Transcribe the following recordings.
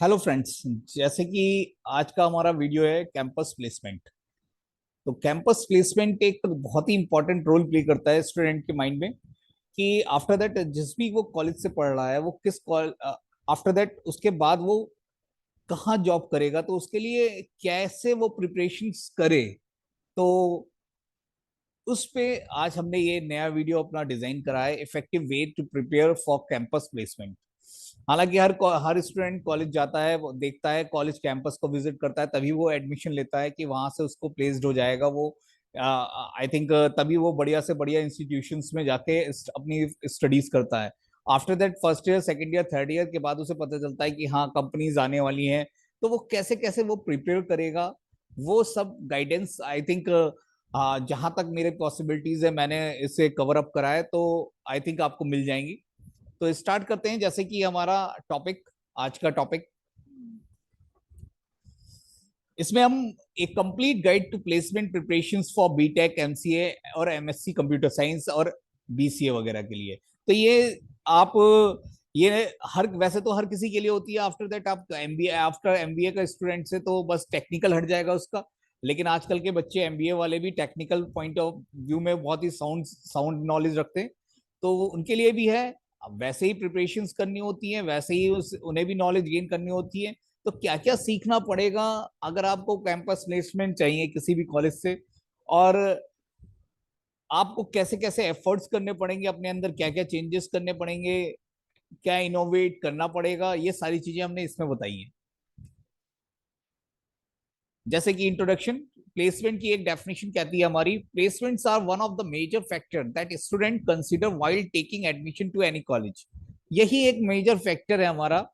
Hello friends. जैसे कि आज का हमारा वीडियो है कैंपस प्लेसमेंट। तो कैंपस प्लेसमेंट एक बहुत ही इंपॉर्टेंट रोल प्ले करता है स्टूडेंट के माइंड में कि आफ्टर दैट जिस भी वो कॉलेज से पढ़ रहा है वो किस कॉल आफ्टर दैट उसके बाद वो कहाँ जॉब करेगा, तो उसके लिए कैसे वो प्रिपरेशंस करे। तो उस पे आज हमने ये नया वीडियो अपना डिजाइन करा है, effective way to prepare for campus placement. हालांकि हर स्टूडेंट कॉलेज जाता है, वो देखता है कॉलेज कैंपस को विजिट करता है, तभी वो एडमिशन लेता है कि वहां से उसको प्लेस्ड हो जाएगा वो। आई थिंक तभी वो बढ़िया से बढ़िया इंस्टीट्यूशंस में जाके अपनी स्टडीज करता है। After that first year, second year, third year के बाद उसे पता चलता है कि हाँ कंपनीज आने वाली हैं, तो वो कैसे कैसे वो प्रिपेयर करेगा। वो सब गाइडेंस आई थिंक जहां तक मेरे पॉसिबिलिटीज है मैंने इसे कवर अप करा है, तो आई थिंक आपको मिल जाएंगी। तो स्टार्ट करते हैं। जैसे कि हमारा टॉपिक, आज का टॉपिक, इसमें हम एक complete guide to placement preparations for BTech, MCA और एमएससी कंप्यूटर साइंस और बीसीए वगैरह के लिए। तो ये आप ये हर वैसे तो हर किसी के लिए होती है। आफ्टर दैट आप एमबीए, आफ्टर एमबीए का स्टूडेंट से तो बस टेक्निकल हट जाएगा उसका। लेकिन आजकल के बच्चे एमबीए वाले भी टेक्निकल पॉइंट ऑफ व्यू में बहुत ही साउंड साउंड नॉलेज रखते हैं, तो उनके लिए भी है। वैसे ही प्रिपरेशंस करनी होती है, वैसे ही उन्हें भी नॉलेज गेन करनी होती है। तो क्या क्या सीखना पड़ेगा अगर आपको कैंपस प्लेसमेंट चाहिए किसी भी कॉलेज से, और आपको कैसे कैसे एफर्ट्स करने पड़ेंगे, अपने अंदर क्या क्या चेंजेस करने पड़ेंगे, क्या इनोवेट करना पड़ेगा, ये सारी चीजें हमने इसमें बताई हैं। जैसे कि इंट्रोडक्शन, प्लेसमेंट की एक डेफिनेशन कहती है हमारी, placements are one of the major factor that student consider while taking admission to any college. यही एक मेजर फैक्टर है हमारा।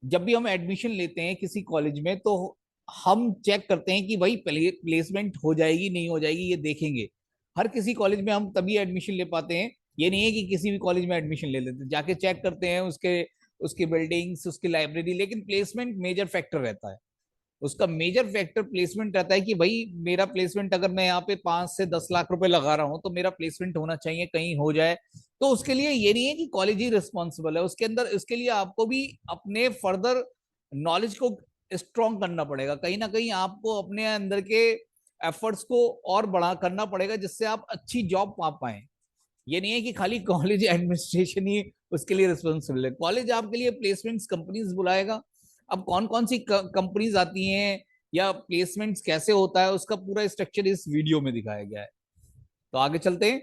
जब भी हम एडमिशन लेते हैं किसी कॉलेज में, तो हम चेक करते हैं कि भाई प्लेसमेंट हो जाएगी नहीं हो जाएगी, ये देखेंगे। हर किसी कॉलेज में हम तभी एडमिशन ले पाते हैं। ये नहीं है कि किसी भी कॉलेज में एडमिशन ले लेते, जाके चेक करते हैं उसके उसकी बिल्डिंग्स, उसकी लाइब्रेरी। लेकिन प्लेसमेंट मेजर फैक्टर रहता है। उसका मेजर फैक्टर प्लेसमेंट रहता है कि भाई मेरा प्लेसमेंट, अगर मैं यहाँ पे 5 से 10 लाख रुपए लगा रहा हूँ, तो मेरा प्लेसमेंट होना चाहिए, कहीं हो जाए। तो उसके लिए ये नहीं है कि कॉलेज ही रिस्पॉन्सिबल है, उसके अंदर उसके लिए आपको भी अपने फर्दर नॉलेज को स्ट्रॉन्ग करना पड़ेगा। कहीं ना कहीं आपको अपने अंदर के एफर्ट्स को और बढ़ा करना पड़ेगा, जिससे आप अच्छी जॉब पा पाए। ये नहीं है कि खाली कॉलेज एडमिनिस्ट्रेशन ही उसके लिए रिस्पॉन्सिबल है। कॉलेज आपके लिए प्लेसमेंट्स कंपनीज बुलाएगा। अब कौन कौन सी कंपनीज आती हैं या प्लेसमेंट्स कैसे होता है, उसका पूरा स्ट्रक्चर इस वीडियो में दिखाया गया है। तो आगे चलते हैं।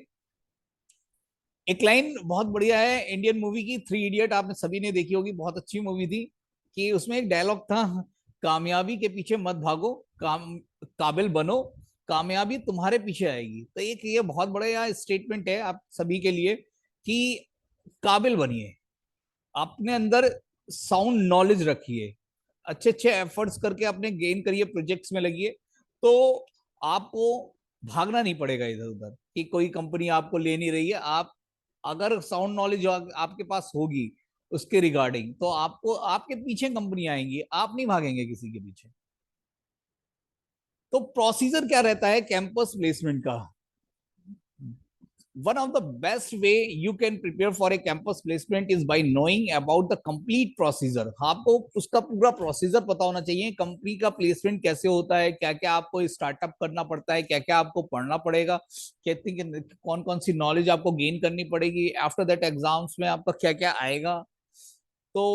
एक लाइन बहुत बढ़िया है इंडियन मूवी की, थ्री इडियट, आपने सभी ने देखी होगी, बहुत अच्छी मूवी थी। कि उसमें एक डायलॉग था, कामयाबी के पीछे मत भागो, काबिल बनो, कामयाबी तुम्हारे पीछे आएगी। तो एक ये बहुत बड़ा स्टेटमेंट है आप सभी के लिए कि काबिल बनिए, अपने अंदर साउंड नॉलेज रखिए, अच्छे अच्छे एफर्ट्स करके अपने गेन करिए, प्रोजेक्ट्स में लगिए। तो आपको भागना नहीं पड़ेगा इधर उधर कि कोई कंपनी आपको ले नहीं रही है। आप अगर साउंड नॉलेज आपके पास होगी उसके रिगार्डिंग, तो आपको आपके पीछे कंपनी आएंगी, आप नहीं भागेंगे किसी के पीछे। तो प्रोसीजर क्या रहता है कैंपस प्लेसमेंट का? one of the best way you can prepare for a campus placement is by knowing about the complete procedure। आपको उसका पूरा प्रोसीजर पता होना चाहिए, कंपनी का प्लेसमेंट कैसे होता है, क्या क्या आपको स्टार्टअप करना पड़ता है, क्या क्या आपको पढ़ना पड़ेगा, कहते कौन कौन सी नॉलेज आपको गेन करनी पड़ेगी, आफ्टर दैट एग्जाम्स में आपका क्या क्या आएगा। तो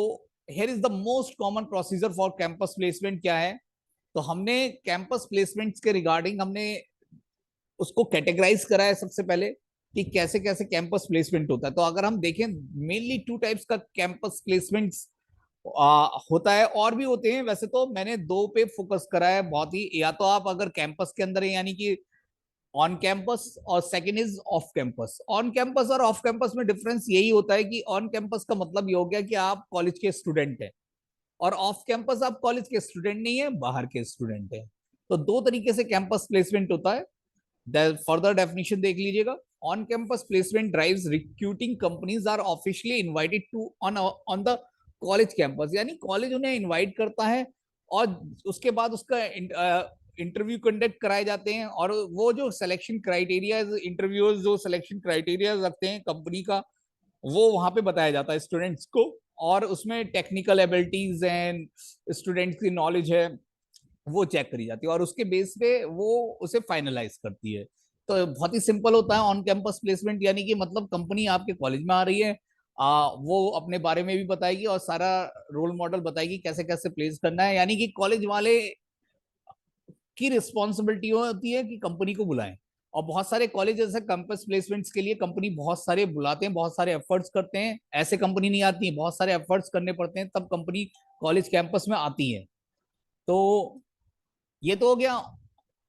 here is the most common procedure for campus placement क्या है। तो हमने कैंपस प्लेसमेंट्स के रिगार्डिंग हमने उसको कैटेगराइज करा है सबसे पहले कि कैसे कैसे कैंपस प्लेसमेंट होता है। तो अगर हम देखें, मेनली टू टाइप्स का कैंपस प्लेसमेंट होता है, और भी होते हैं वैसे, तो मैंने दो पे फोकस करा है बहुत ही। या तो आप अगर कैंपस के अंदर है, यानी कि ऑन कैंपस, और second is off campus. On campus और ऑफ कैंपस में डिफरेंस यही होता है कि ऑन कैंपस का मतलब ये हो गया कि आप कॉलेज के स्टूडेंट हैं, और ऑफ कैंपस आप कॉलेज के स्टूडेंट नहीं है, बाहर के स्टूडेंट है। तो दो तरीके से कैंपस प्लेसमेंट होता है। फर्दर डेफिनेशन देख लीजिएगा। On campus placement drives recruiting companies are officially invited to on the college campus, यानी कॉलेज उन्हें इनवाइट करता है, और उसके बाद उसका इंटरव्यू कंडक्ट कराए जाते हैं। और वो जो सिलेक्शन क्राइटेरिया, इंटरव्यूज जो सिलेक्शन क्राइटेरिया रखते हैं कंपनी का, वो वहां पे बताया जाता है स्टूडेंट्स को। और उसमें टेक्निकल एबिलिटीज एंड स्टूडेंट्स की नॉलेज है वो चेक करी जाती है और उसके बेस पे वो उसे फाइनलाइज करती है। तो बहुत ही सिंपल होता है ऑन कैंपस प्लेसमेंट, यानी कि मतलब कंपनी आपके कॉलेज में आ रही है, वो अपने बारे में भी बताएगी और सारा रोल मॉडल बताएगी कैसे कैसे प्लेस करना है, यानी कि कॉलेज वाले की रिस्पॉन्सिबिलिटी होती है कि कंपनी को बुलाएं। और बहुत सारे कॉलेज ऐसे कैंपस प्लेसमेंट्स के लिए कंपनी बहुत सारे बुलाते हैं, बहुत सारे एफर्ट्स करते हैं, ऐसे कंपनी नहीं आती है, बहुत सारे एफर्ट्स करने पड़ते हैं तब कंपनी कॉलेज कैंपस में आती है। तो ये तो हो गया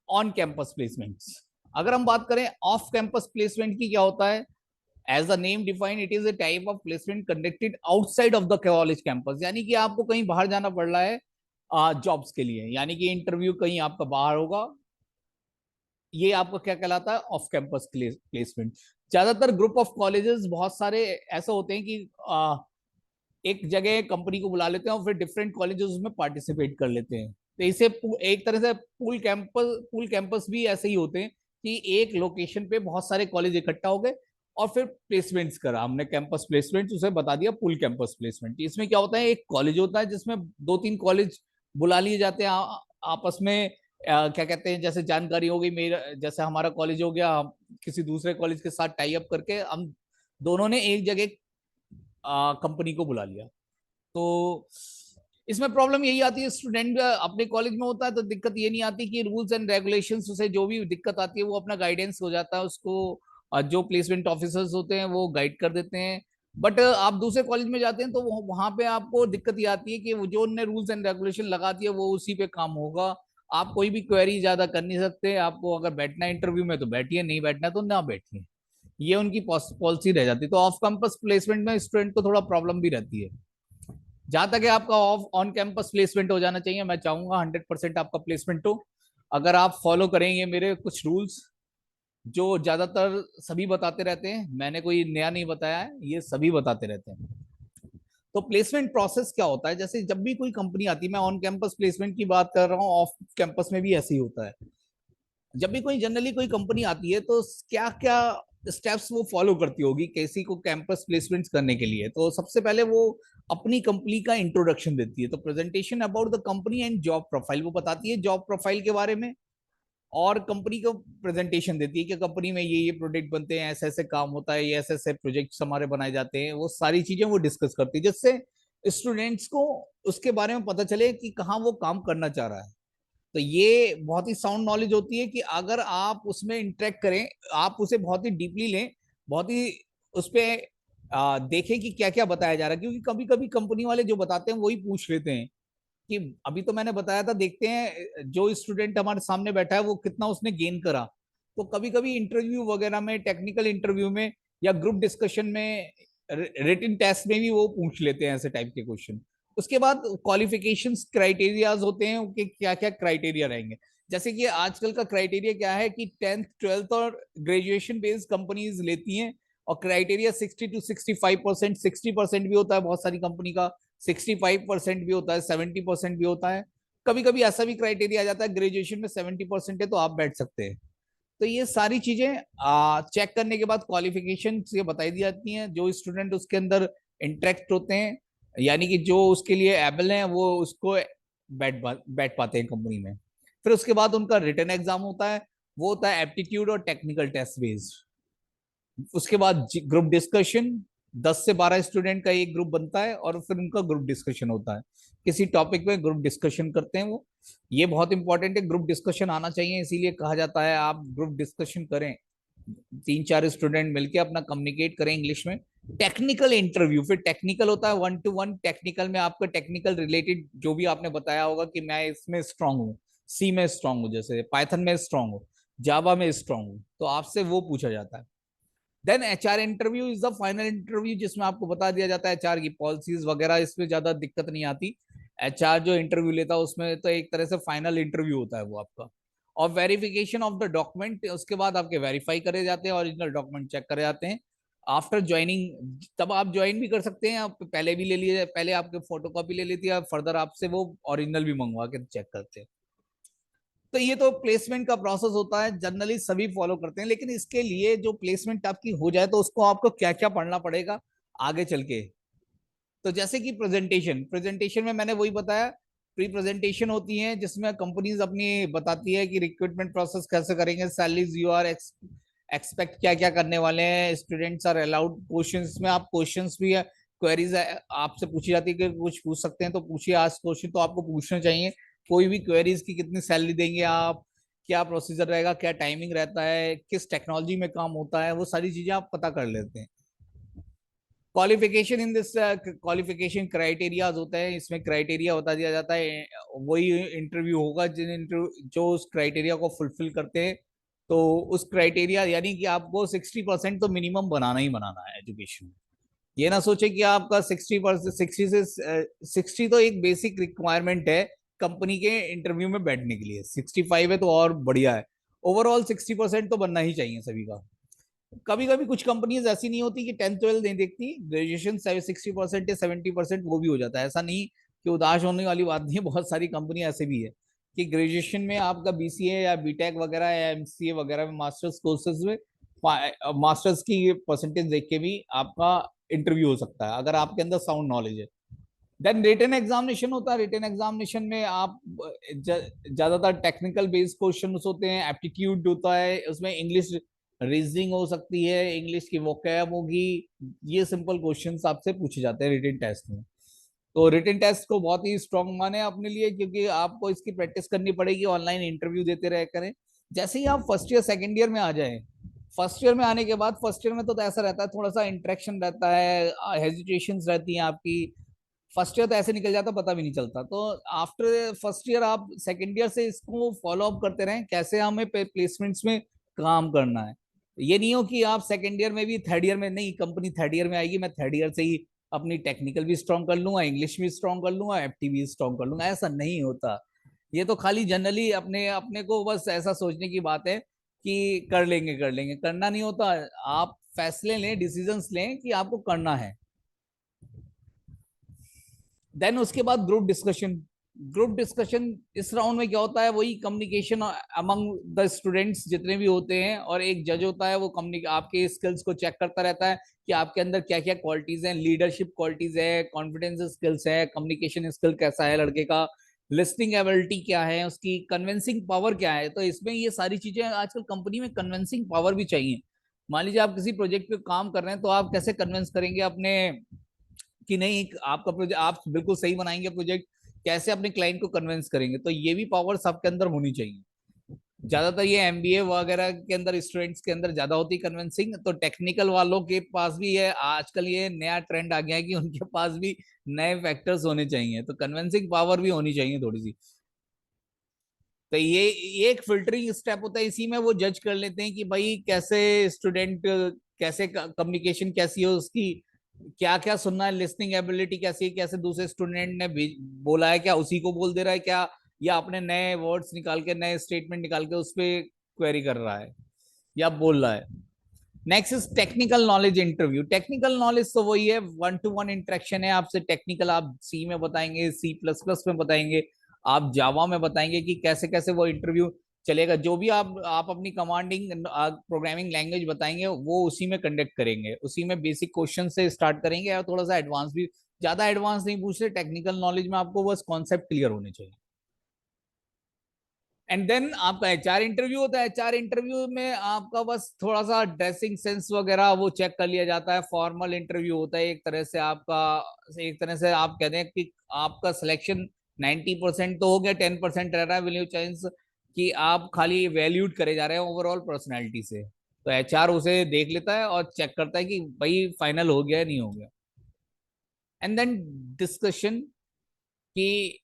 ऑन कैंपस प्लेसमेंट्स। अगर हम बात करें ऑफ कैंपस प्लेसमेंट की, क्या होता है? As the name define, it is a type of placement conducted outside of the college campus, यानी कि आपको कहीं बाहर जाना पड़ रहा है जॉब्स के लिए, यानी कि इंटरव्यू कहीं आपका बाहर होगा, ये आपका क्या कहलाता है? Off campus placement. ज्यादातर ग्रुप ऑफ कॉलेजेस बहुत सारे ऐसे होते हैं कि एक जगह कंपनी को बुला लेते हैं और फिर डिफरेंट कॉलेजेस उसमें पार्टिसिपेट कर लेते हैं। तो इसे एक तरह से पूल कैंपस भी ऐसे ही होते हैं कि एक लोकेशन पे बहुत सारे कॉलेज इकट्ठा हो गए और फिर प्लेसमेंट्स करा हमने, कैंपस प्लेसमेंट उसे बता दिया पूल कैंपस प्लेसमेंट। इसमें क्या होता है, एक कॉलेज होता है जिसमें दो तीन कॉलेज बुला लिए जाते हैं आपस में, क्या कहते हैं, जैसे जानकारी हो गई, मेरा जैसे हमारा कॉलेज हो गया, हम किसी दूसरे कॉलेज के साथ टाई अप करके हम दोनों ने एक जगह कंपनी को बुला लिया। तो इसमें प्रॉब्लम यही आती है, स्टूडेंट अपने कॉलेज में होता है तो दिक्कत ये नहीं आती कि रूल्स एंड रेगुलेशंस, उसे जो भी दिक्कत आती है वो अपना गाइडेंस हो जाता है उसको, जो प्लेसमेंट ऑफिसर्स होते हैं वो गाइड कर देते हैं। बट आप दूसरे कॉलेज में जाते हैं तो वहां पे आपको दिक्कत ये आती है कि वो जो उन्होंने रूल्स एंड रेगुलेशन लगा दिए वो उसी पे काम होगा। आप कोई भी क्वेरी ज्यादा कर नहीं सकते, आपको अगर बैठना है इंटरव्यू में तो बैठिए, नहीं बैठना तो ना बैठिए, ये उनकी पॉलिसी रह जाती है। तो ऑफ कैंपस प्लेसमेंट में स्टूडेंट को थोड़ा प्रॉब्लम भी रहती है। जहां तक है आपका ऑफ ऑन कैंपस प्लेसमेंट हो जाना चाहिए, मैं चाहूंगा 100% आपका प्लेसमेंट हो, अगर आप फॉलो करेंगे मेरे कुछ रूल्स जो ज्यादातर सभी बताते रहते हैं, मैंने कोई नया नहीं बताया है, ये सभी बताते रहते हैं। तो प्लेसमेंट प्रोसेस क्या होता है, जैसे जब भी कोई कंपनी आती है, मैं ऑन कैंपस प्लेसमेंट की बात कर रहा हूँ, ऑफ कैंपस में भी ऐसे ही होता है। जब भी कोई जनरली कोई कंपनी आती है तो क्या क्या स्टेप्स वो फॉलो करती होगी किसी को कैंपस प्लेसमेंट्स करने के लिए? तो सबसे पहले वो अपनी कंपनी का इंट्रोडक्शन देती है, तो presentation about the company and job profile, वो बताती है जॉब प्रोफाइल के बारे में और कंपनी को प्रेजेंटेशन देती है कि कंपनी में ये प्रोडक्ट बनते हैं, ऐसे ऐसे काम होता है, ये ऐसे ऐसे प्रोजेक्ट्स हमारे बनाए जाते हैं, वो सारी चीजें वो डिस्कस करती है जिससे स्टूडेंट्स को उसके बारे में पता चले कि कहाँ वो काम करना चाह रहा है। तो ये बहुत ही साउंड नॉलेज होती है कि अगर आप उसमें इंटरेक्ट करें, आप उसे बहुत ही डीपली लें, बहुत ही उस पर देखें कि क्या क्या बताया जा रहा है, क्योंकि कभी कभी कंपनी वाले जो बताते हैं वही पूछ लेते हैं कि अभी तो मैंने बताया था, देखते हैं जो स्टूडेंट हमारे सामने बैठा है वो कितना उसने गेन करा। तो कभी कभी इंटरव्यू वगैरह में, टेक्निकल इंटरव्यू में या ग्रुप डिस्कशन में, रिटन टेस्ट में भी वो पूछ लेते हैं ऐसे टाइप के क्वेश्चन। उसके बाद क्वालिफिकेशंस क्राइटेरियाज होते हैं कि क्या क्या क्राइटेरिया रहेंगे। जैसे कि आजकल का क्राइटेरिया क्या है कि 10th 12th और ग्रेजुएशन बेस्ड कंपनीज लेती हैं, और क्राइटेरिया 60 to 65%, 60% भी होता है बहुत सारी कंपनी का, 65% भी होता है, 70% भी होता है। कभी कभी ऐसा भी क्राइटेरिया आ जाता है ग्रेजुएशन में 70% है तो आप बैठ सकते हैं। तो ये सारी चीजें चेक करने के बाद क्वालिफिकेशन से बताई दी जाती हैं, जो स्टूडेंट उसके अंदर इंटरेक्ट होते हैं, यानी कि जो उसके लिए एबल हैं वो उसको बैठ पाते हैं कंपनी में। फिर उसके बाद उनका रिटन एग्जाम होता है, वो होता है एप्टीट्यूड और टेक्निकल टेस्ट बेस्ड। उसके बाद ग्रुप डिस्कशन, 10 से 12 स्टूडेंट का एक ग्रुप बनता है और फिर उनका ग्रुप डिस्कशन होता है, किसी टॉपिक पे ग्रुप डिस्कशन करते हैं वो। ये बहुत इंपॉर्टेंट है, ग्रुप डिस्कशन आना चाहिए, इसीलिए कहा जाता है आप ग्रुप डिस्कशन करें, 3 4 स्टूडेंट मिलकर अपना कम्युनिकेट करें इंग्लिश में। टेक्निकल इंटरव्यू, फिर टेक्निकल होता है 1 to 1, टेक्निकल में आपका टेक्निकल रिलेटेड जो भी आपने बताया होगा कि मैं इसमें स्ट्रांग हूँ, सी में स्ट्रांग हूँ, जैसे पाइथन में स्ट्रांग हूँ, जावा में स्ट्रांग हूँ, तो आपसे वो पूछा जाता है। Then HR interview is the final interview, जिसमें आपको बता दिया जाता है एचआर की पॉलिसीज वगैरह, इसमें ज्यादा दिक्कत नहीं आती। एचआर जो इंटरव्यू लेता है उसमें तो एक तरह से फाइनल इंटरव्यू होता है वो आपका। और वेरिफिकेशन ऑफ द डॉक्यूमेंट, उसके बाद आपके वेरीफाई करे जाते हैं, ओरिजिनल डॉक्यूमेंट चेक करे जाते हैं। आफ्टर ज्वाइनिंग, तब आप ज्वाइन भी कर सकते हैं, आप पहले भी ले लिए, पहले आपके फोटो कॉपी ले लेती है, फर्दर आपसे वो ओरिजिनल भी मंगवा के चेक करते हैं। तो ये तो प्लेसमेंट का प्रोसेस होता है, जनरली सभी फॉलो करते हैं, लेकिन इसके लिए जो प्लेसमेंट आपकी हो जाए तो उसको आपको क्या क्या पढ़ना पड़ेगा आगे चल के, तो जैसे कि प्रेजेंटेशन, प्रेजेंटेशन में मैंने वही बताया, प्री प्रेजेंटेशन होती है जिसमें कंपनीज अपनी बताती है कि रिक्रूटमेंट प्रोसेस कैसे करेंगे, सैलरीज यू आर एक्सपेक्ट क्या क्या करने वाले हैं, स्टूडेंट्स आर अलाउड क्वेश्चंस में, आप क्वेश्चंस भी है, क्वेरीज आपसे पूछी जाती है कि कुछ पूछ सकते हैं तो पूछिए, आज क्वेश्चन तो आपको पूछना चाहिए, कोई भी क्वेरीज की कितनी सैलरी देंगे आप, क्या प्रोसीजर रहेगा, क्या टाइमिंग रहता है, किस टेक्नोलॉजी में काम होता है, वो सारी चीजें आप पता कर लेते हैं। Qualification in this qualification criterias होते हैं, इसमें क्राइटेरिया बता दिया जाता है, वही इंटरव्यू होगा जिन इंटरव्यू जो उस क्राइटेरिया को फुलफिल करते हैं। तो उस क्राइटेरिया यानी कि आपको 60% तो मिनिमम बनाना ही बनाना है एजुकेशन में। ये ना सोचे कि आपका 60%, 60 तो एक बेसिक रिक्वायरमेंट है कंपनी के इंटरव्यू में बैठने के लिए, 65 है तो और बढ़िया है। ओवरऑल 60% तो बनना ही चाहिए सभी का। कभी कभी कुछ कंपनीज ऐसी नहीं होती कि 10th 12th नहीं देखती, ग्रेजुएशन 60% या 70% वो भी हो जाता है, ऐसा नहीं कि उदास होने वाली बात नहीं है, बहुत सारी कंपनी ऐसे भी है कि ग्रेजुएशन में आपका बीसीए या बीटेक वगैरह या एमसीए वगैरह में मास्टर्स कोर्सेज में मास्टर्स की परसेंटेज देख के भी आपका इंटरव्यू हो सकता है अगर आपके अंदर साउंड नॉलेज है। देन रिटन एग्जामिनेशन होता है, रिटन एग्जामिनेशन में आप ज्यादातर टेक्निकल बेस्ड क्वेश्चन होते हैं, एप्टीट्यूड होता है, उसमें इंग्लिश रीजनिंग हो सकती है, इंग्लिश की वोकैब होगी, ये सिंपल क्वेश्चंस आपसे पूछे जाते हैं रिटन टेस्ट में। तो रिटन टेस्ट को बहुत ही स्ट्रांग माने अपने लिए, क्योंकि आपको इसकी प्रैक्टिस करनी पड़ेगी, ऑनलाइन इंटरव्यू देते रह करें। जैसे ही आप फर्स्ट ईयर सेकेंड ईयर में आ जाए, फर्स्ट ईयर में आने के बाद, फर्स्ट ईयर में तो ऐसा रहता है, थोड़ा सा इंटरेक्शन रहता है, हेजिटेशन रहती है आपकी, फर्स्ट ईयर तो ऐसे निकल जाता पता भी नहीं चलता। तो आफ्टर फर्स्ट ईयर आप सेकेंड ईयर से इसको फॉलो अप करते रहें, कैसे हमें प्लेसमेंट्स में काम करना है। ये नहीं हो कि आप सेकेंड ईयर में भी, थर्ड ईयर में नहीं, कंपनी थर्ड ईयर में आएगी, मैं थर्ड ईयर से ही अपनी टेक्निकल भी स्ट्रॉन्ग कर लूंगा, इंग्लिश भी स्ट्रॉन्ग कर लूंगा, एफटी भी स्ट्रॉन्ग कर लूंगा, ऐसा नहीं होता। ये तो खाली जनरली अपने अपने को बस ऐसा सोचने की बात है कि कर लेंगे कर लेंगे, करना नहीं होता। आप फैसले लें, डिसीजंस लें कि आपको करना है। देन उसके बाद ग्रुप डिस्कशन। ग्रुप डिस्कशन इस राउंड में क्या होता है, वही कम्युनिकेशन अमंग द स्टूडेंट्स जितने भी होते हैं, और एक जज होता है, वो आपके स्किल्स को चेक करता रहता है कि आपके अंदर क्या क्या क्वालिटीज हैं, लीडरशिप क्वालिटीज है, कॉन्फिडेंस स्किल्स है, कम्युनिकेशन स्किल कैसा है लड़के का, लिस्निंग एबिलिटी क्या है उसकी, कन्विंसिंग पावर क्या है। तो इसमें ये सारी चीजें आजकल कंपनी में कन्विंसिंग पावर भी चाहिए। मान लीजिए आप किसी प्रोजेक्ट पे काम कर रहे हैं, तो आप कैसे कन्विंस करेंगे अपने कि नहीं आपका प्रोजेक्ट आप बिल्कुल सही बनाएंगे प्रोजेक्ट, कैसे अपने क्लाइंट को कन्विंस करेंगे, तो ये भी पावर सबके अंदर होनी चाहिए। ज्यादातर ये एमबीए वगैरह के अंदर स्टूडेंट्स के अंदर ज्यादा होती कन्विंसिंग, तो टेक्निकल वालों के पास भी है, आजकल ये नया ट्रेंड आ गया है कि उनके पास भी नए फैक्टर्स होने चाहिए, तो कन्विंसिंग पावर भी होनी चाहिए थोड़ी सी। तो ये एक फिल्टरिंग स्टेप होता है, इसी में वो जज कर लेते हैं कि भाई कैसे स्टूडेंट, कैसे कम्युनिकेशन कैसी है उसकी, क्या क्या सुनना है, लिसनिंग एबिलिटी कैसी है, कैसे दूसरे स्टूडेंट ने बोला है क्या उसी को बोल दे रहा है क्या, या अपने नए वर्ड्स निकाल के, नए स्टेटमेंट निकाल के उस पर क्वेरी कर रहा है या बोल रहा है। Next is technical knowledge interview. Technical knowledge तो वही है, वन टू वन इंटरेक्शन है आपसे, टेक्निकल आप सी में बताएंगे, सी प्लस प्लस में बताएंगे, आप जावा में बताएंगे कि कैसे कैसे वो इंटरव्यू चलेगा, जो भी आप अपनी कमांडिंग प्रोग्रामिंग लैंग्वेज बताएंगे वो उसी में कंडक्ट करेंगे, उसी में बेसिक क्वेश्चन से स्टार्ट करेंगे, और थोड़ा सा एडवांस भी, ज्यादा एडवांस नहीं पूछ रहे, टेक्निकल नॉलेज में आपको बस कॉन्सेप्ट क्लियर होने चाहिए। एंड देन आपका एचआर इंटरव्यू होता है। एचआर इंटरव्यू में आपका बस थोड़ा सा ड्रेसिंग सेंस वगैरह वो चेक कर लिया जाता है, फॉर्मल इंटरव्यू होता है एक तरह से आपका, एक तरह से आप कहते हैं कि आपका सिलेक्शन 90% तो हो गया, 10% रह रहा है वैल्यू चांस कि आप खाली वैल्यूड करे जा रहे हैं ओवरऑल पर्सनैलिटी से। तो एचआर उसे देख लेता है और चेक करता है कि भाई फाइनल हो गया नहीं हो गया। एंड देन डिस्कशन कि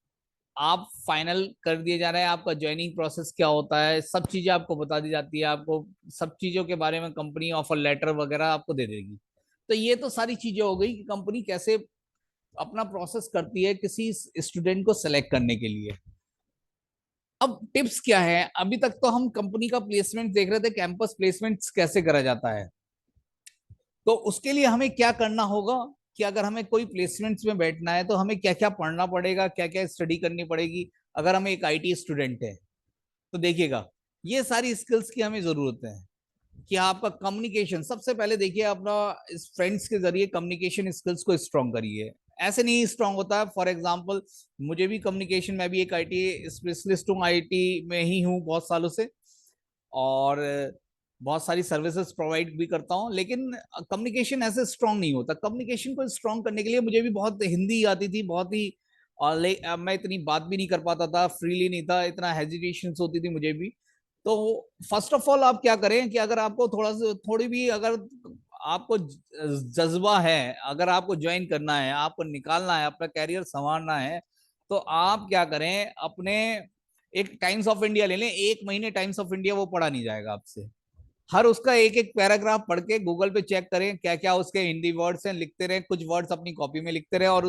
आप फाइनल कर दिए जा रहे हैं, आपका ज्वाइनिंग प्रोसेस क्या होता है, सब चीजें आपको बता दी जाती है, आपको सब चीजों के बारे में कंपनी ऑफर लेटर वगैरह आपको दे देगी। तो ये तो सारी चीजें हो गई कि कंपनी कैसे अपना प्रोसेस करती है किसी स्टूडेंट को सेलेक्ट करने के लिए। अब टिप्स क्या है, अभी तक तो हम कंपनी का प्लेसमेंट देख रहे थे, कैंपस प्लेसमेंट कैसे करा जाता है। तो उसके लिए हमें क्या करना होगा कि अगर हमें कोई प्लेसमेंट्स में बैठना है तो हमें क्या क्या पढ़ना पड़ेगा, क्या क्या स्टडी करनी पड़ेगी, अगर हम एक आईटी स्टूडेंट है तो देखिएगा, ये सारी स्किल्स की हमें जरूरत है कि आपका कम्युनिकेशन, सबसे पहले देखिए अपना इस फ्रेंड्स के जरिए कम्युनिकेशन स्किल्स को स्ट्रॉन्ग करिए, ऐसे नहीं स्ट्रांग होता है। फॉर एग्जांपल मुझे भी कम्युनिकेशन, मैं भी एक आईटी स्पेशलिस्ट हूँ, आईटी में ही हूँ बहुत सालों से, और बहुत सारी सर्विसेज प्रोवाइड भी करता हूँ, लेकिन कम्युनिकेशन ऐसे स्ट्रांग नहीं होता। कम्युनिकेशन को स्ट्रांग करने के लिए मुझे भी बहुत हिंदी आती थी, बहुत ही, और मैं इतनी बात भी नहीं कर पाता था, फ्रीली नहीं था, इतना हेजिटेशन होती थी मुझे भी। तो फर्स्ट ऑफ ऑल आप क्या करें कि अगर आपको थोड़ा सा, थोड़ी भी अगर आपको जज्बा है, अगर आपको ज्वाइन करना है, आपको निकालना है, अपना कैरियर संवारना है, तो आप क्या करें, अपने एक टाइम्स ऑफ इंडिया ले लें। एक महीने टाइम्स ऑफ इंडिया वो पढ़ा नहीं जाएगा आपसे। हर उसका एक एक पैराग्राफ पढ़ के गूगल पे चेक करें क्या क्या उसके हिंदी वर्ड्स हैं, लिखते रहे, कुछ वर्ड्स अपनी कॉपी में लिखते रहे, और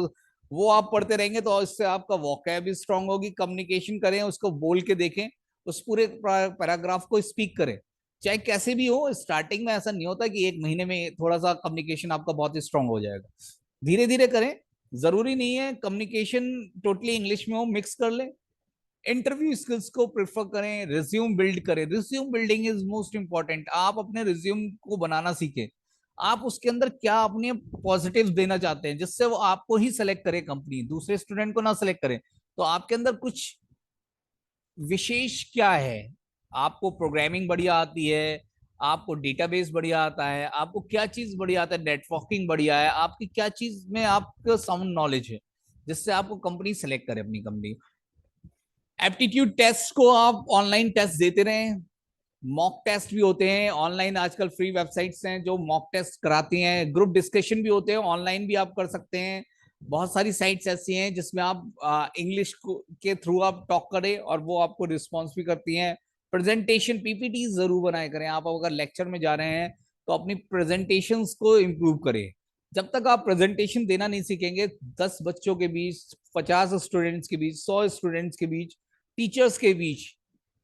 वो आप पढ़ते रहेंगे तो इससे आपका वोकैब भी स्ट्रांग होगी। कम्युनिकेशन करें, उसको बोल के देखें, उस पूरे पैराग्राफ को स्पीक करें, चाहे कैसे भी हो। स्टार्टिंग में ऐसा नहीं होता कि एक महीने में थोड़ा सा कम्युनिकेशन आपका बहुत ही स्ट्रांग हो जाएगा। धीरे धीरे करें, जरूरी नहीं है कम्युनिकेशन टोटली इंग्लिश में हो, मिक्स कर ले। इंटरव्यू स्किल्स को प्रेफर करें, रिज्यूम बिल्ड करें। Resume building is most important. आप अपने रिज्यूम को बनाना सीखें, आप उसके अंदर क्या अपने पॉजिटिव देना चाहते हैं जिससे वो आपको ही सेलेक्ट करे, कंपनी दूसरे स्टूडेंट को ना सेलेक्ट करे। तो आपके अंदर कुछ विशेष क्या है, आपको प्रोग्रामिंग बढ़िया आती है, आपको डेटाबेस बढ़िया आता है, आपको क्या चीज बढ़िया आता है, नेटवर्किंग बढ़िया है, आपकी क्या चीज में आपका साउंड नॉलेज है जिससे आपको कंपनी सेलेक्ट करे, अपनी कंपनी। एप्टीट्यूड टेस्ट को आप ऑनलाइन टेस्ट देते रहें। मॉक टेस्ट भी होते हैं ऑनलाइन, आजकल फ्री वेबसाइट्स हैं जो मॉक टेस्ट कराती हैं। ग्रुप डिस्कशन भी होते हैं ऑनलाइन, भी आप कर सकते हैं। बहुत सारी साइट्स ऐसी हैं जिसमें आप इंग्लिश के थ्रू आप टॉक करें और वो आपको रिस्पॉन्स भी करती हैं। प्रेजेंटेशन, पीपीटी जरूर बनाए करें। आप अगर लेक्चर में जा रहे हैं तो अपनी प्रेजेंटेशंस को इम्प्रूव करें। जब तक आप प्रेजेंटेशन देना नहीं सीखेंगे, 10 बच्चों के बीच, 50 स्टूडेंट्स के बीच, 100 स्टूडेंट्स के बीच, टीचर्स के बीच,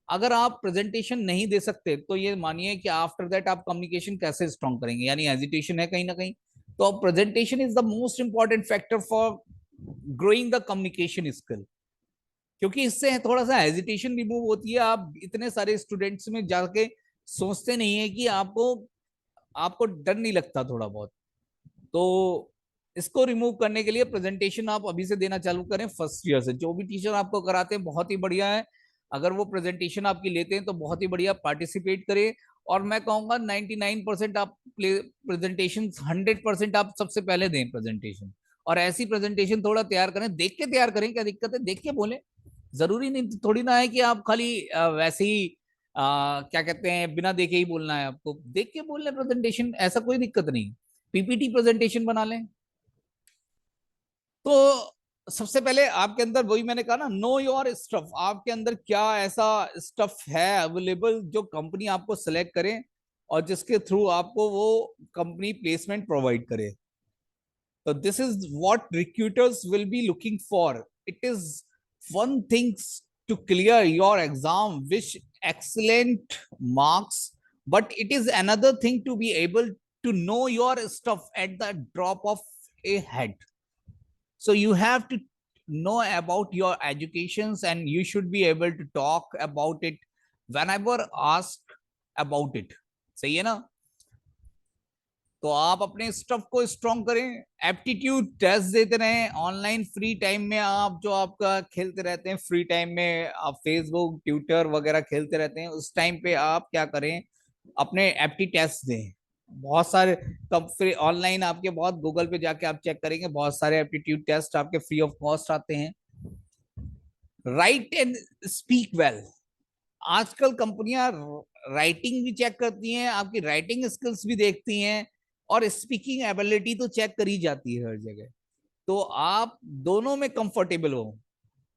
अगर आप प्रेजेंटेशन नहीं दे सकते तो ये मानिए कि आफ्टर दैट आप कम्युनिकेशन कैसे स्ट्रॉन्ग करेंगे, यानी हेजिटेशन है कहीं ना कहीं। तो presentation is the most important factor for growing the communication skill, क्योंकि इससे थोड़ा सा हेजिटेशन रिमूव होती है। आप इतने सारे स्टूडेंट्स में जाके सोचते नहीं है कि आपको आपको डर नहीं लगता थोड़ा बहुत। तो इसको रिमूव करने के लिए प्रेजेंटेशन आप अभी से देना चालू करें। फर्स्ट ईयर से जो भी टीचर आपको कराते हैं बहुत ही बढ़िया है, अगर वो प्रेजेंटेशन आपकी लेते हैं तो बहुत ही बढ़िया, पार्टिसिपेट करें। और मैं कहूंगा 99% आप प्रेजेंटेशन, 100% आप सबसे पहले दें प्रेजेंटेशन। और ऐसी प्रेजेंटेशन थोड़ा तैयार करें, देख के तैयार करें, क्या दिक्कत है, देख के बोले। जरूरी नहीं, थोड़ी ना है कि आप खाली वैसे ही क्या कहते हैं, बिना देखे ही बोलना है। आपको देख के बोलना है प्रेजेंटेशन, ऐसा कोई दिक्कत नहीं। पीपीटी प्रेजेंटेशन बना लें। तो सबसे पहले आपके अंदर, वही मैंने कहा ना, नो योर स्टफ। आपके अंदर क्या ऐसा स्टफ है अवेलेबल जो कंपनी आपको सेलेक्ट करे और जिसके थ्रू आपको वो कंपनी प्लेसमेंट प्रोवाइड करे। तो this is what recruiters will be looking for. It is one things to clear your exam which excellent marks, but it is another thing to be able to know your stuff at the drop of a hat. So you have to know about your educations and you should be able to talk about it whenever asked about it. सही है ना? तो आप अपने stuff को strong करें, aptitude test देते रहें ऑनलाइन। फ्री टाइम में आप जो आपका खेलते रहते हैं, फ्री टाइम में आप फेसबुक, ट्विटर वगैरह खेलते रहते हैं, उस टाइम पे आप क्या करें, अपने एप्टी टेस्ट दें। बहुत सारे, कब फ्री ऑनलाइन आपके, बहुत गूगल पे जाके आप चेक करेंगे, बहुत सारे एप्टीट्यूड टेस्ट आपके फ्री ऑफ कॉस्ट आते हैं। Right and speak well. आजकल कंपनियां राइटिंग भी चेक करती हैं, आपकी राइटिंग स्किल्स भी देखती हैं, और स्पीकिंग एबिलिटी तो चेक करी जाती है हर जगह। तो आप दोनों में कंफर्टेबल हो।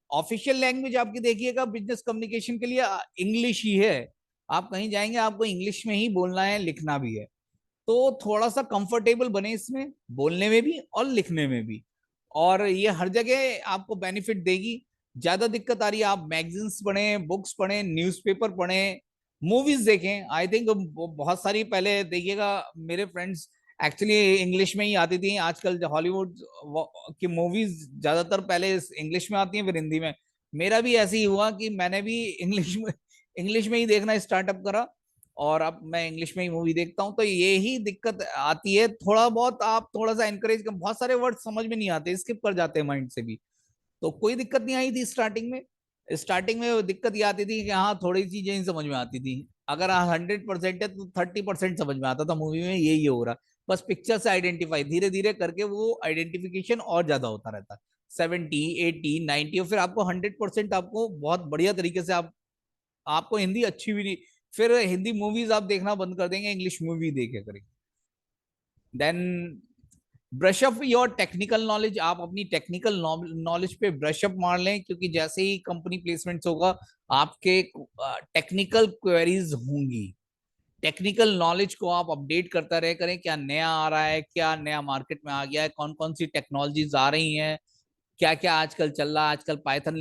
ऑफिशियल लैंग्वेज आपकी देखिएगा बिजनेस कम्युनिकेशन के लिए इंग्लिश ही है। आप कहीं जाएंगे आपको इंग्लिश में ही बोलना है, लिखना भी है। तो थोड़ा सा कंफर्टेबल बने इसमें, बोलने में भी और लिखने में भी, और ये हर जगह आपको बेनिफिट देगी। ज्यादा दिक्कत आ रही है, आप मैगजीन्स पढ़ें, बुक्स पढ़ें, न्यूज़पेपर पढ़ें, मूवीज देखें। आई थिंक बहुत सारी, पहले देखिएगा मेरे फ्रेंड्स एक्चुअली इंग्लिश में ही आती थी, आजकल हॉलीवुड की मूवीज ज्यादातर पहले इंग्लिश में आती हैं फिर हिंदी में। मेरा भी ऐसे ही हुआ कि मैंने भी इंग्लिश में ही देखना स्टार्टअप करा। और अब मैं इंग्लिश में ही मूवी देखता हूँ, तो ये ही दिक्कत आती है। थोड़ा बहुत आप थोड़ा सा एनकरेज कर, बहुत सारे वर्ड समझ में नहीं आते, स्किप कर जाते हैं माइंड से भी। तो कोई दिक्कत नहीं आई थी स्टार्टिंग में। स्टार्टिंग में दिक्कत ये आती थी कि हाँ थोड़ी चीजें ही समझ में आती थी। अगर 100% है तो 30% समझ में आता था मूवी में यही हो रहा। बस पिक्चर से आइडेंटिफाई धीरे धीरे करके वो आइडेंटिफिकेशन और ज्यादा होता रहता है। 70, 80, 90 और फिर आपको 100% आपको बहुत बढ़िया तरीके से आपको हिंदी अच्छी भी नहीं, फिर हिंदी मूवीज आप देखना बंद कर देंगे, इंग्लिश मूवी देखे करेंगे। Then brush up your technical knowledge, आप अपनी टेक्निकल नॉलेज पे ब्रश अप मार लें, क्योंकि जैसे ही कंपनी प्लेसमेंट्स होगा आपके टेक्निकल क्वेरीज होंगी। टेक्निकल नॉलेज को आप अपडेट करता रहे करें, क्या नया आ रहा है, क्या नया मार्केट में आ गया है, कौन कौन सी टेक्नोलॉजीज आ रही हैं, क्या क्या आजकल चल रहा है। आजकल पाइथन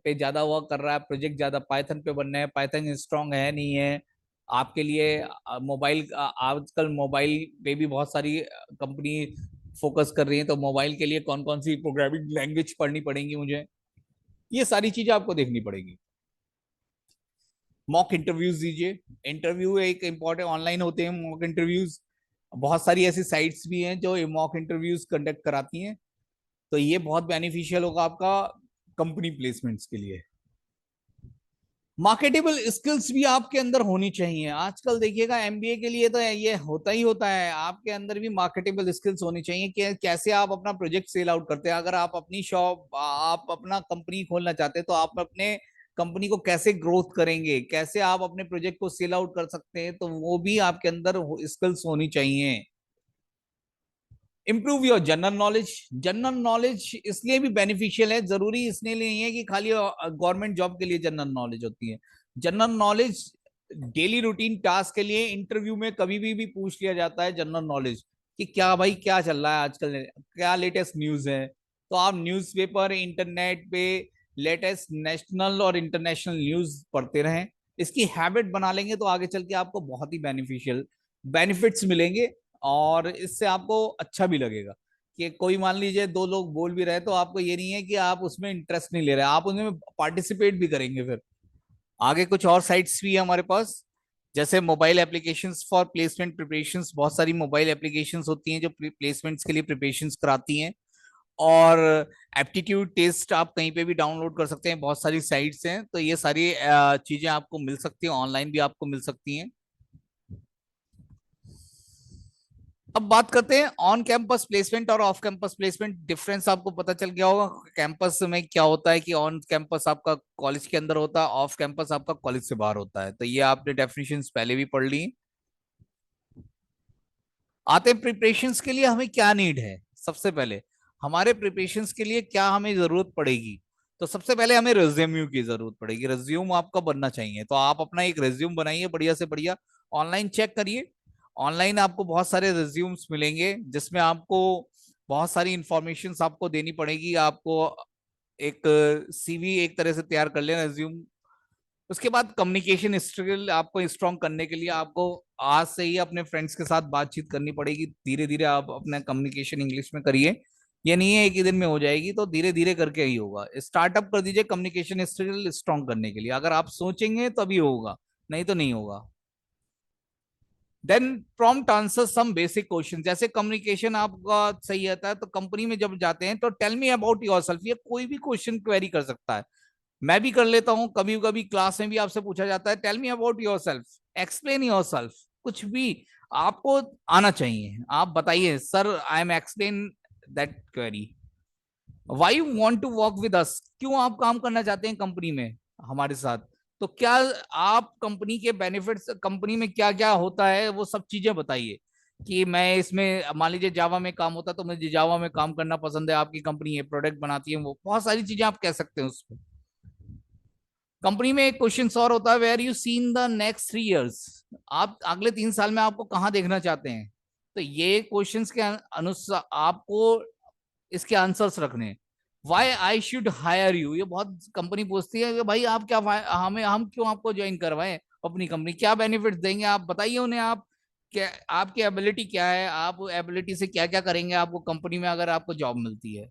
पे ज्यादा वर्क कर रहा है, प्रोजेक्ट ज्यादा पाइथन पे बन रहे हैं, पाइथन स्ट्रांग है नहीं है आपके लिए। मोबाइल आजकल मोबाइल पे भी बहुत सारी कंपनी फोकस कर रही है, तो मोबाइल के लिए कौन कौन सी प्रोग्रामिंग लैंग्वेज पढ़नी पड़ेंगी मुझे, ये सारी चीजें आपको देखनी पड़ेगी। मॉक इंटरव्यूज दीजिए। इंटरव्यू एक इम्पॉर्टेंट ऑनलाइन होते हैं मॉक इंटरव्यूज। बहुत सारी ऐसी साइट्स भी हैं जो मॉक इंटरव्यूज कंडक्ट कराती हैं। तो ये बहुत बेनिफिशियल होगा आपका कंपनी प्लेसमेंट्स के लिए। मार्केटेबल स्किल्स भी आपके अंदर होनी चाहिए। आजकल देखिएगा एमबीए के लिए तो ये होता ही होता है, आपके अंदर भी मार्केटेबल स्किल्स होनी चाहिए कि कैसे आप अपना प्रोजेक्ट सेल आउट करते हैं। अगर आप अपनी शॉप, आप अपना कंपनी खोलना चाहते हैं, तो आप अपने कंपनी को कैसे ग्रोथ करेंगे, कैसे आप अपने प्रोजेक्ट को सेल आउट कर सकते हैं, तो वो भी आपके अंदर स्किल्स होनी चाहिए। Improve your general knowledge. General knowledge इसलिए भी बेनिफिशियल है, जरूरी इसलिए नहीं है कि खाली गवर्नमेंट जॉब के लिए जनरल नॉलेज होती है। General knowledge daily routine task के लिए, इंटरव्यू में कभी भी पूछ लिया जाता है जनरल नॉलेज, कि क्या भाई क्या चल रहा है आजकल, क्या लेटेस्ट न्यूज है। तो आप न्यूज़पेपर, इंटरनेट पे लेटेस्ट नेशनल और इंटरनेशनल न्यूज पढ़ते रहें। इसकी हैबिट बना लेंगे तो आगे चल के आपको बहुत ही बेनिफिशियल बेनिफिट्स मिलेंगे। और इससे आपको अच्छा भी लगेगा कि कोई मान लीजिए दो लोग बोल भी रहे, तो आपको ये नहीं है कि आप उसमें इंटरेस्ट नहीं ले रहे, आप उसमें पार्टिसिपेट भी करेंगे। फिर आगे कुछ और साइट्स भी है हमारे पास, जैसे mobile applications for placement preparations. बहुत सारी मोबाइल एप्लीकेशंस होती हैं जो प्लेसमेंट्स के लिए प्रिपरेशंस कराती हैं। और एप्टीट्यूड टेस्ट आप कहीं पे भी डाउनलोड कर सकते हैं, बहुत सारी साइट्स हैं, तो ये सारी चीजें आपको मिल सकती हैं, ऑनलाइन भी आपको मिल सकती हैं। अब बात करते हैं ऑन कैंपस प्लेसमेंट और ऑफ कैंपस प्लेसमेंट। डिफरेंस आपको पता चल गया होगा कैंपस में क्या होता है, कि ऑन कैंपस आपका कॉलेज के अंदर होता है, ऑफ कैंपस आपका कॉलेज से बाहर होता है। तो ये आपने डेफिनेशंस पहले भी पढ़ ली। आते हैं प्रिपरेशंस के लिए हमें क्या नीड है। सबसे पहले हमारे प्रिपरेशंस के लिए क्या हमें जरूरत पड़ेगी, तो सबसे पहले हमें रिज्यूम की जरूरत पड़ेगी। रिज्यूम आपका बनना चाहिए, तो आप अपना एक रिज्यूम बनाइए बढ़िया से बढ़िया। ऑनलाइन चेक करिए, ऑनलाइन आपको बहुत सारे रिज्यूम्स मिलेंगे, जिसमें आपको बहुत सारी इंफॉर्मेशन आपको देनी पड़ेगी। आपको एक सीवी एक तरह से तैयार कर लेना, रिज्यूम। उसके बाद कम्युनिकेशन स्किल आपको स्ट्रॉन्ग करने के लिए आपको आज से ही अपने फ्रेंड्स के साथ बातचीत करनी पड़ेगी। धीरे धीरे आप अपना कम्युनिकेशन इंग्लिश में करिए, ये नहीं है एक ही दिन में हो जाएगी, तो धीरे धीरे करके ही होगा। स्टार्टअप कर दीजिए कम्युनिकेशन स्किल स्ट्रॉन्ग करने के लिए। अगर आप सोचेंगे तभी होगा, नहीं तो नहीं होगा। Then prompt answer some basic question. जैसे कम्युनिकेशन आपका सही आता है, तो कंपनी में जब जाते हैं तो टेल मी अबाउट योरसेल्फ, ये कोई भी क्वेश्चन क्वेरी कर सकता है। मैं भी कर लेता हूं, कभी कभी क्लास में भी आपसे पूछा जाता है tell me about yourself, explain yourself, कुछ भी आपको आना चाहिए। आप बताइए sir, I am explain that query. Why you want to work with us, क्यों आप काम करना चाहते हैं कंपनी में हमारे साथ। तो क्या आप कंपनी के बेनिफिट्स, कंपनी में क्या क्या होता है, वो सब चीजें बताइए। कि मैं इसमें मान लीजिए जावा में काम होता, तो मुझे जावा में काम करना पसंद है, आपकी कंपनी ये प्रोडक्ट बनाती है, वो बहुत सारी चीजें आप कह सकते हैं उसमें। कंपनी में एक क्वेश्चन और होता है, where you seen the next 3 years, आप अगले 3 साल में आपको कहाँ देखना चाहते हैं। तो ये क्वेश्चंस के अनुसार आपको इसके आंसर्स रखने हैं। Why I should hire you, ये बहुत कंपनी पूछती है कि भाई आप क्या हमें, हम क्यों आपको ज्वाइन करवाएं अपनी कंपनी, क्या बेनिफिट्स देंगे, आप बताइए उन्हें। आप क्या, आपकी एबिलिटी क्या है, आप एबिलिटी से क्या क्या करेंगे आपको कंपनी में अगर आपको जॉब मिलती है।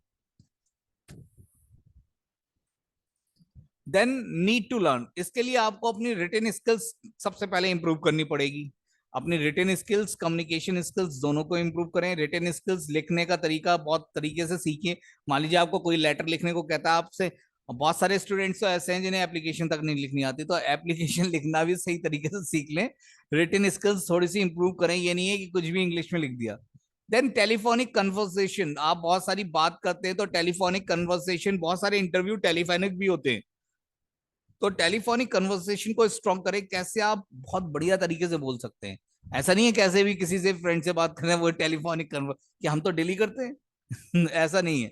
देन नीड टू लर्न, इसके लिए आपको अपनी रिटन स्किल्स सबसे पहले इंप्रूव करनी पड़ेगी। अपनी रिटन स्किल्स, कम्युनिकेशन स्किल्स दोनों को इंप्रूव करें। रिटन स्किल्स, लिखने का तरीका बहुत तरीके से सीखिए। मान लीजिए आपको कोई लेटर लिखने को कहता है आपसे, बहुत सारे स्टूडेंट्स तो ऐसे हैं जिन्हें एप्लीकेशन तक नहीं लिखनी आती, तो एप्लीकेशन लिखना भी सही तरीके से सीख लें। रिटन स्किल्स थोड़ी सी इंप्रूव करें, ये नहीं है कि कुछ भी इंग्लिश में लिख दिया। देन टेलीफोनिक कन्वर्सेशन, आप बहुत सारी बात करते हैं तो टेलीफोनिक कन्वर्सेशन, बहुत सारे इंटरव्यू टेलीफोनिक भी होते हैं, तो टेलीफोनिक कन्वर्सेशन को स्ट्रॉन्ग करें। कैसे आप बहुत बढ़िया तरीके से बोल सकते हैं, ऐसा नहीं है कैसे भी किसी से फ्रेंड से बात करें वो टेलीफोनिक कन्वर, कि हम तो डेली करते हैं ऐसा नहीं है।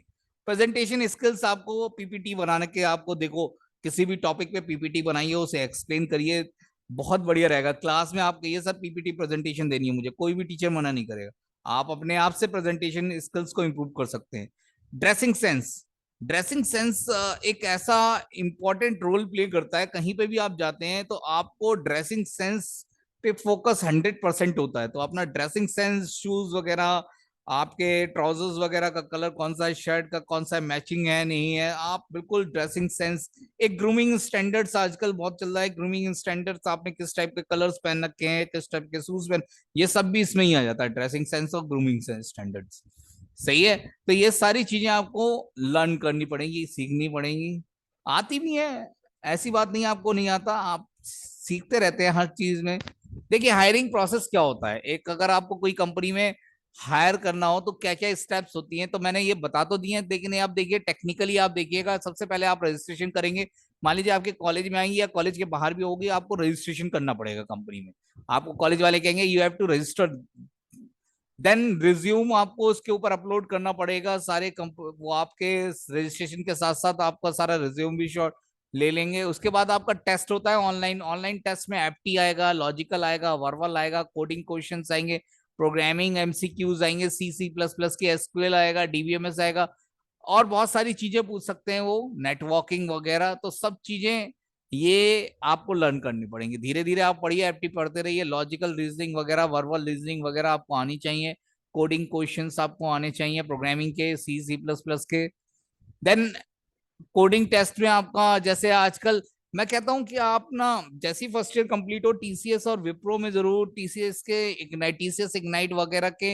प्रेजेंटेशन स्किल्स, आपको पीपीटी बनाने के, आपको देखो किसी भी टॉपिक पे पीपीटी बनाइए, उसे एक्सप्लेन करिए, बहुत बढ़िया रहेगा। क्लास में आप कहिए सर पीपीटी प्रेजेंटेशन देनी है मुझे, कोई भी टीचर मना नहीं करेगा। आप अपने आप से प्रेजेंटेशन स्किल्स को इंप्रूव कर सकते हैं। ड्रेसिंग सेंस, ड्रेसिंग सेंस एक ऐसा इंपॉर्टेंट रोल प्ले करता है, कहीं पे भी आप जाते हैं तो आपको ड्रेसिंग सेंस पे फोकस 100% होता है। तो अपना ड्रेसिंग सेंस, शूज वगैरह, आपके ट्राउजर्स वगैरह का कलर कौन सा है, शर्ट का कौन सा मैचिंग है नहीं है, आप बिल्कुल ड्रेसिंग सेंस। एक ग्रूमिंग स्टैंडर्ड्स आजकल बहुत चल रहा है, ग्रूमिंग स्टैंडर्ड्स, आपने किस टाइप के कलर्स पहन रखे हैं, किस टाइप के शूज पहन, ये सब भी इसमें ही आ जाता है, ड्रेसिंग सेंस और ग्रूमिंग स्टैंडर्ड्स। सही है। तो ये सारी चीजें आपको लर्न करनी पड़ेगी, सीखनी पड़ेगी। आती भी है, ऐसी बात नहीं आपको नहीं आता, आप सीखते रहते हैं हर चीज में। देखिए हायरिंग प्रोसेस क्या होता है, एक अगर आपको कोई कंपनी में हायर करना हो तो क्या क्या स्टेप्स होती हैं, तो मैंने ये बता तो दिए हैं, लेकिन आप देखिए टेक्निकली आप देखिएगा, सबसे पहले आप रजिस्ट्रेशन करेंगे। मान लीजिए आपके कॉलेज में आएंगे या कॉलेज के बाहर भी होगी, आपको रजिस्ट्रेशन करना पड़ेगा कंपनी में। आपको कॉलेज वाले कहेंगे you have to register. Then resume आपको उसके ऊपर अपलोड करना पड़ेगा, सारे वो आपके रजिस्ट्रेशन के साथ साथ आपका सारा रिज्यूम भी शॉर्ट ले लेंगे। उसके बाद आपका टेस्ट होता है ऑनलाइन, ऑनलाइन टेस्ट में एप्टी आएगा, लॉजिकल आएगा, वर्बल आएगा, कोडिंग क्वेश्चंस आएंगे, प्रोग्रामिंग एमसीक्यूज आएंगे, सी सी प्लस प्लस के एसक्यूएल आएगा, डीबीएमएस आएगा, और बहुत सारी चीजें पूछ सकते हैं वो, नेटवर्किंग वगैरह, तो सब चीजें ये आपको लर्न करनी पड़ेंगी। धीरे धीरे आप पढ़िए, एप्टी पढ़ते रहिए, लॉजिकल रीजनिंग वगैरह, वर्बल रीजनिंग वगैरह आपको आनी चाहिए, कोडिंग क्वेश्चंस आपको आने चाहिए प्रोग्रामिंग के, सी सी प्लस प्लस के। देन कोडिंग टेस्ट में आपका, जैसे आजकल मैं कहता हूं कि आप ना जैसी फर्स्ट ईयर कंप्लीट हो, टीसीएस और विप्रो में जरूर, टीसीएस के इग्नाइट, टीसीएस इग्नाइट वगैरह के,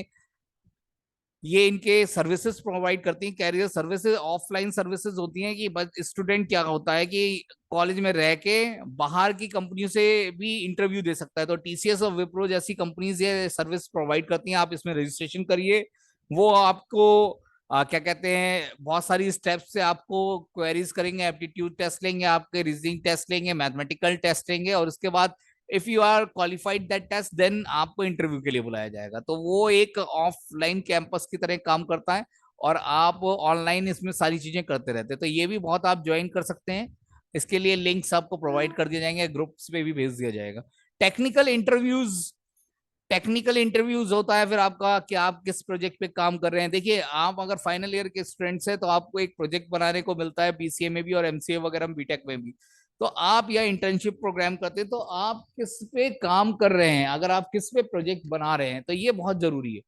ये इनके सर्विसेज प्रोवाइड करती हैं, कैरियर सर्विसेज, ऑफलाइन सर्विसेज होती हैं, कि बस स्टूडेंट क्या होता है कि कॉलेज में रह के बाहर की कंपनियों से भी इंटरव्यू दे सकता है, तो टीसीएस और विप्रो जैसी कंपनीज ये सर्विस प्रोवाइड करती हैं, आप इसमें रजिस्ट्रेशन करिए। वो आपको क्या कहते हैं, बहुत सारी स्टेप्स से आपको क्वेरीज करेंगे, एप्टीट्यूड टेस्ट लेंगे, आपके रीजनिंग टेस्ट लेंगे, मैथमेटिकल टेस्ट लेंगे, और उसके बाद if you are qualified that test then आपको इंटरव्यू के लिए बुलाया जाएगा। तो वो एक ऑफलाइन कैंपस की तरह काम करता है, और आप ऑनलाइन इसमें सारी चीजें करते रहते हैं, तो ये भी बहुत आप ज्वाइन कर सकते हैं। इसके लिए लिंक्स आपको प्रोवाइड कर दिए जाएंगे, ग्रुप्स पे भी भेज दिया जाएगा। टेक्निकल इंटरव्यूज, टेक्निकल इंटरव्यूज होता है फिर आपका कि आप किस प्रोजेक्ट पे काम कर रहे हैं। देखिए आप अगर फाइनल ईयर के स्टूडेंट्स हैं तो आपको एक प्रोजेक्ट बनाने को मिलता है, बीसीए में भी और एमसीए वगैरह में, बीटेक में भी। तो आप या इंटर्नशिप प्रोग्राम करते हैं तो आप किस पे काम कर रहे हैं, अगर आप किस पे प्रोजेक्ट बना रहे हैं, तो ये बहुत जरूरी है।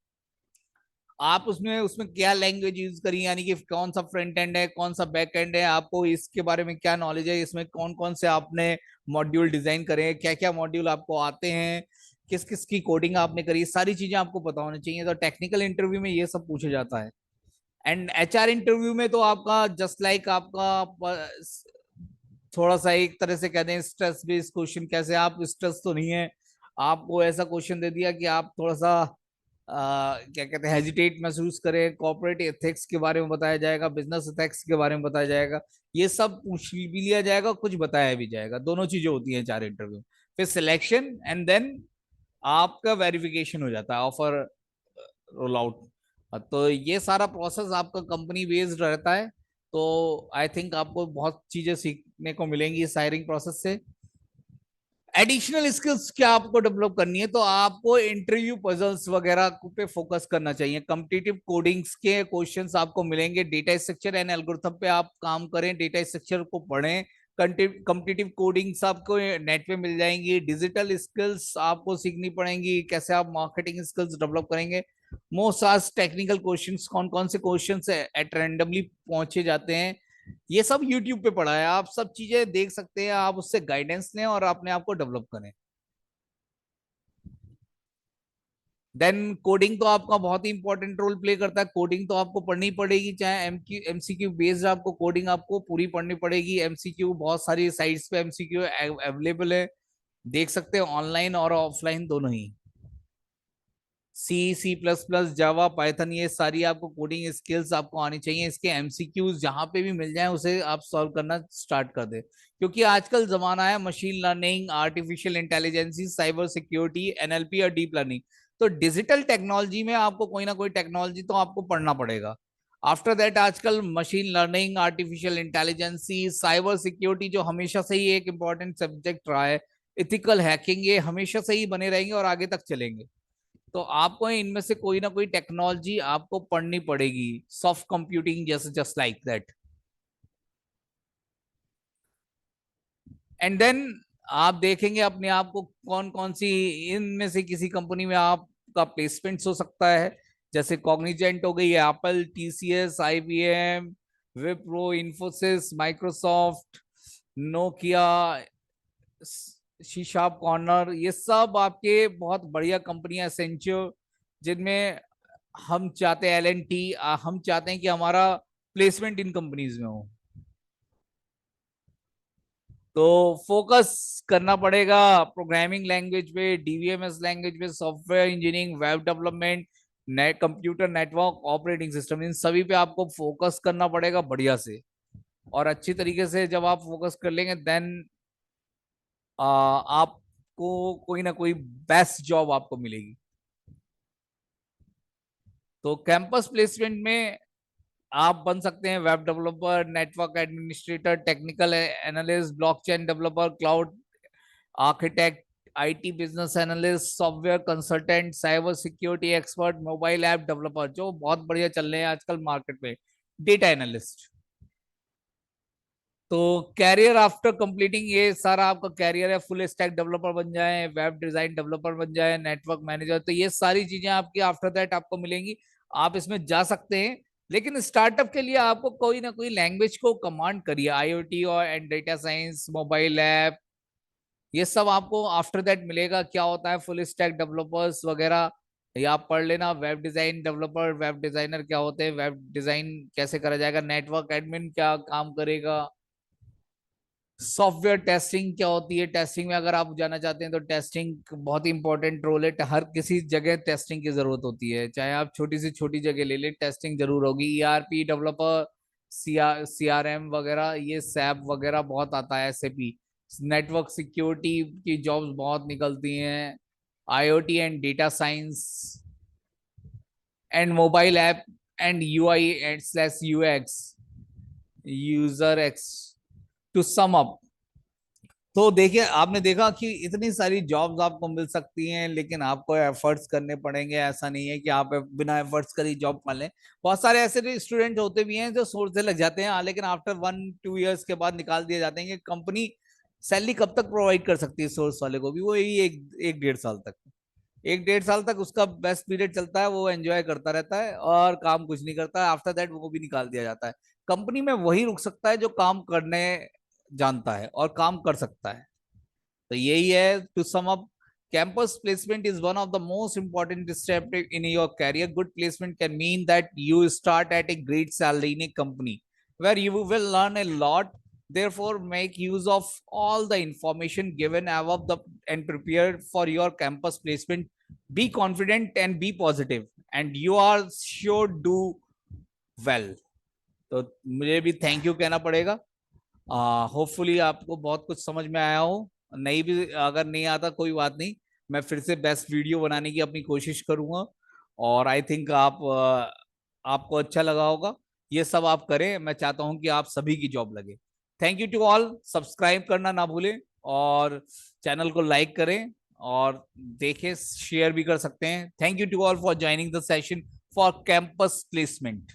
आप उसमें उसमें क्या लैंग्वेज यूज करिए, यानी कि कौन सा फ्रंट एंड है, कौन सा बैक एंड है, आपको इसके बारे में क्या नॉलेज है, इसमें कौन कौन से आपने मॉड्यूल डिजाइन करे, क्या क्या मॉड्यूल आपको आते हैं, किस किस की कोडिंग आपने करी, सारी चीजें आपको पता होनी चाहिए। तो टेक्निकल इंटरव्यू में ये सब पूछा जाता है। एंड एचआर इंटरव्यू में तो आपका जस्ट लाइक आपका थोड़ा सा एक तरह से कहते हैं स्ट्रेस बेस्ड क्वेश्चन, कैसे आप स्ट्रेस तो नहीं है, आपको ऐसा क्वेश्चन दे दिया कि आप थोड़ा सा क्या कहते हैं हेजिटेट महसूस करें, कॉर्पोरेट एथिक्स के बारे में बताया जाएगा, बिजनेस एथिक्स के बारे में बताया जाएगा, ये सब पूछ भी लिया जाएगा, कुछ बताया भी जाएगा, दोनों चीजें होती हैं चार इंटरव्यू। फिर सिलेक्शन एंड देन आपका वेरिफिकेशन हो जाता है, ऑफर रोल आउट। तो ये सारा प्रोसेस आपका कंपनी बेस्ड रहता है। तो आई थिंक आपको बहुत चीजें सीखने को मिलेंगी इस हायरिंग प्रोसेस से। एडिशनल स्किल्स क्या आपको डेवलप करनी है, तो आपको इंटरव्यू पजल्स वगैरह पे फोकस करना चाहिए। कॉम्पिटिटिव कोडिंग्स के क्वेश्चंस आपको मिलेंगे, डेटा स्ट्रक्चर एंड एल्गोरिथम पे आप काम करें, डेटा स्ट्रक्चर को पढ़ें। कॉम्पिटिटिव कोडिंग्स आपको नेट पे मिल जाएंगी। डिजिटल स्किल्स आपको सीखनी पड़ेंगी, कैसे आप मार्केटिंग स्किल्स डेवलप करेंगे। मोस्ट आस्क्ड टेक्निकल क्वेश्चंस, कौन कौन से क्वेश्चंस एट रैंडमली पहुंचे जाते हैं, ये सब यूट्यूब पे पढ़ा है, आप सब चीजें देख सकते हैं, आप उससे गाइडेंस लें और अपने आप को डेवलप करें। देन कोडिंग तो आपका बहुत ही इंपॉर्टेंट रोल प्ले करता है, कोडिंग तो आपको पढ़नी पड़ेगी, चाहे एमसीक्यू बेस्ड आपको कोडिंग आपको पूरी पढ़नी पड़ेगी। एमसीक्यू बहुत सारी साइट्स पे एमसीक्यू अवेलेबल है, देख सकते हैं ऑनलाइन और ऑफलाइन दोनों ही। C plus plus Java Python, ये सारी आपको कोडिंग स्किल्स आपको आनी चाहिए। इसके एमसीक्यूज जहां पे भी मिल जाए उसे आप सॉल्व करना स्टार्ट कर दे, क्योंकि आजकल जमाना है machine learning, artificial intelligence, cyber security, NLP और डीप लर्निंग। तो डिजिटल टेक्नोलॉजी में आपको कोई ना कोई टेक्नोलॉजी तो आपको पढ़ना पड़ेगा। आफ्टर दैट आजकल machine learning, artificial intelligence, cyber security जो हमेशा से ही एक इम्पोर्टेंट सब्जेक्ट रहा है, इथिकल हैकिंग, ये हमेशा से ही बने रहेंगे और आगे तक चलेंगे। तो आपको इनमें से कोई ना कोई टेक्नोलॉजी आपको पढ़नी पड़ेगी, सॉफ्ट कंप्यूटिंग जैसे, just like that. And then आप देखेंगे अपने आप को कौन कौन सी इनमें से किसी कंपनी में आपका प्लेसमेंट हो सकता है। जैसे कॉग्निजेंट हो गई, Apple, TCS, IBM, Wipro, Infosys, Microsoft, Nokia, शीशाब कॉर्नर, ये सब आपके बहुत बढ़िया कंपनियां, एसेंचर, जिनमें हम चाहते हैं L&T, हम चाहते हैं कि हमारा प्लेसमेंट इन कंपनीज में हो। तो फोकस करना पड़ेगा प्रोग्रामिंग लैंग्वेज पे, डीवीएमएस लैंग्वेज पे, software engineering, web development, net, computer network, operating system, इन सभी पे आपको फोकस करना पड़ेगा बढ़िया से। और अच्छी तरीके से जब आप फोकस कर लेंगे, देन आपको कोई ना कोई बेस्ट जॉब आपको मिलेगी। तो कैंपस प्लेसमेंट में आप बन सकते हैं web developer, network administrator, technical analyst, blockchain developer, cloud architect, IT business analyst, software consultant, cyber security expert, mobile app developer, जो बहुत बढ़िया चल रहे हैं आजकल मार्केट में, डेटा एनालिस्ट। तो कैरियर आफ्टर कंप्लीटिंग, ये सारा आपका कैरियर है, फुल स्टैक डेवलपर बन जाए, वेब डिजाइन डेवलपर बन जाए, नेटवर्क मैनेजर, तो ये सारी चीजें आपकी आफ्टर दैट आपको मिलेंगी। आप इसमें जा सकते हैं, लेकिन स्टार्टअप के लिए आपको कोई ना कोई लैंग्वेज को कमांड करिए, आईओटी और and data science, mobile app, ये सब आपको आफ्टर दैट मिलेगा। क्या होता है फुल स्टैक डेवलपर्स वगैरह, ये आप पढ़ लेना। Web design developer, web designer क्या होते हैं, वेब डिजाइन कैसे करा जाएगा, नेटवर्क एडमिन क्या काम करेगा, सॉफ्टवेयर टेस्टिंग क्या होती है, टेस्टिंग में अगर आप जाना चाहते हैं तो टेस्टिंग बहुत ही इंपॉर्टेंट रोल है, हर किसी जगह टेस्टिंग की जरूरत होती है, चाहे आप छोटी से छोटी जगह ले ले, टेस्टिंग जरूर होगी। ईआरपी डेवलपर, सीआरएम वगैरह, ये सैप वगैरह बहुत आता है, एसएपी, नेटवर्क सिक्योरिटी की जॉब्स बहुत निकलती हैं, IoT and data science, and mobile app, and UI and slash UX, user x, to sum up. तो देखिए, आपने देखा कि इतनी सारी जॉब्स आपको मिल सकती हैं, लेकिन आपको एफर्ट्स करने पड़ेंगे। ऐसा नहीं है कि आप बिना एफर्ट्स कर ही जॉब पा लें। बहुत सारे ऐसे स्टूडेंट होते भी हैं जो सोचने लग जाते हैं, लेकिन आफ्टर 1-2 ईयर्स के बाद निकाल दिए जाते हैं कि कंपनी सैलरी कब तक प्रोवाइड कर सकती है सोर्स वाले को भी, वो यही एक 1-1.5 साल तक। 1-1.5 साल तक उसका बेस्ट पीरियड चलता है, वो एंजॉय करता रहता है और काम कुछ नहीं करता है। आफ्टर दैट वो भी निकाल दिया जाता है। कंपनी में वही रुक सकता है जो काम करने जानता है और काम कर सकता है। तो यही है, to sum up, campus placement is one of the most important step in your career. Good placement can mean that you start at a great salary in a company where you will learn a lot. Therefore, make use of all the information given above the and prepare for your campus placement. Be confident and be positive, and you are sure do well. तो मुझे भी thank you कहना पड़ेगा। Hopefully आपको बहुत कुछ समझ में आया हो। नहीं भी अगर नहीं आता कोई बात नहीं, मैं फिर से बेस्ट वीडियो बनाने की अपनी कोशिश करूंगा। और आई थिंक आपको अच्छा लगा होगा। ये सब आप करें, मैं चाहता हूं कि आप सभी की जॉब लगे। Thank you to all, subscribe करना ना भूलें और चैनल को लाइक करें और देखें, शेयर भी कर सकते हैं। Thank you to all for joining the session for campus placement.